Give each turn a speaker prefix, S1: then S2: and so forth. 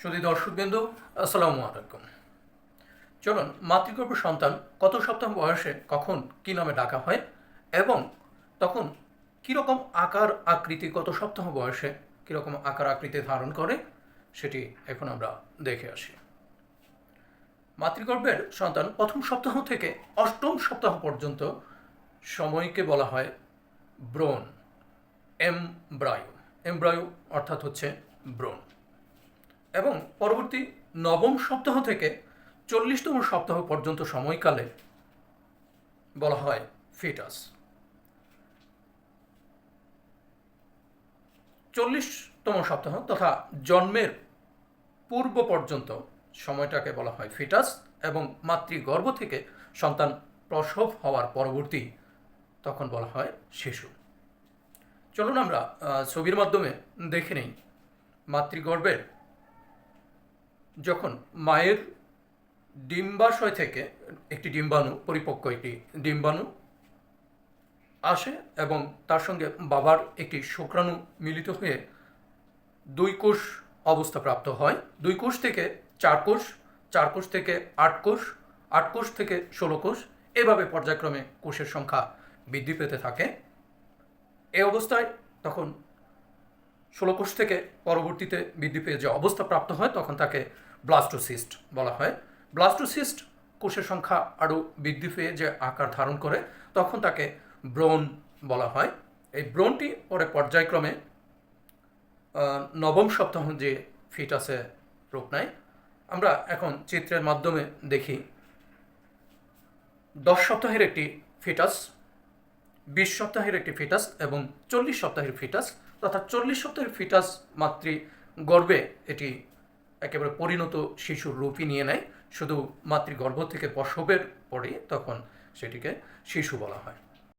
S1: সুধী দর্শকবৃন্দ, আসসালামু আলাইকুম। চলুন মাতৃগর্ভ সন্তান কত সপ্তাহ বয়সে কখন কি নামে ডাকা হয় এবং তখন কীরকম আকার আকৃতি কত সপ্তাহ বয়সে কীরকম আকার আকৃতি ধারণ করে সেটি এখন আমরা দেখে আসি। মাতৃগর্ভের সন্তান প্রথম সপ্তাহ থেকে অষ্টম সপ্তাহ পর্যন্ত সময়কে বলা হয় ব্রণ, এমব্রায়ো। এমব্রায়ো অর্থাৎ হচ্ছে ব্রণ। এবং পরবর্তী নবম সপ্তাহ থেকে 40তম সপ্তাহ পর্যন্ত সময়কালে বলা হয় ফিটাস। 40তম সপ্তাহ তথা জন্মের পূর্ব পর্যন্ত সময়টাকে বলা হয় ফিটাস এবং মাতৃগর্ভ থেকে সন্তান প্রসব হওয়ার পরবর্তী তখন বলা হয় শিশু। চলুন আমরা ছবির মাধ্যমে দেখে নিই মাতৃগর্ভের যখন মায়ের ডিম্বাশয় থেকে একটি ডিম্বাণু, পরিপক্ক একটি ডিম্বাণু আসে এবং তার সঙ্গে বাবার একটি শুক্রাণু মিলিত হয়ে 2 কোষ অবস্থা প্রাপ্ত হয়। 2 কোষ থেকে 4 কোষ, 4 কোষ থেকে 8 কোষ, 8 কোষ থেকে 16 কোষ, এভাবে পর্যায়ক্রমে কোষের সংখ্যা বৃদ্ধি পেতে থাকে। এই অবস্থায় তখন 16 কোষ থেকে পরবর্তীতে বৃদ্ধি পেয়ে যে অবস্থা প্রাপ্ত হয় তখন তাকে ব্লাস্টোসিস্ট বলা হয়। ব্লাস্টোসিস্ট কোষের সংখ্যা আরও বৃদ্ধি পেয়ে যে আকার ধারণ করে তখন তাকে ব্রণ বলা হয়। এই ব্রণটি পরে পর্যায়ক্রমে নবম সপ্তাহ যে ফিটাসে রূপ নেয়। আমরা এখন চিত্রের মাধ্যমে দেখি 10 সপ্তাহের একটি ফিটাস, 20 সপ্তাহের একটি ফিটাস এবং 40 সপ্তাহের ফিটাস, তথা 40 সপ্তাহের ফিটাস মাতৃগর্ভে এটি একেবারে পরিণত শিশুর রূপই নিয়ে নেয়। শুধু মাতৃগর্ভ থেকে প্রসবের পরে তখন সেটিকে শিশু বলা হয়।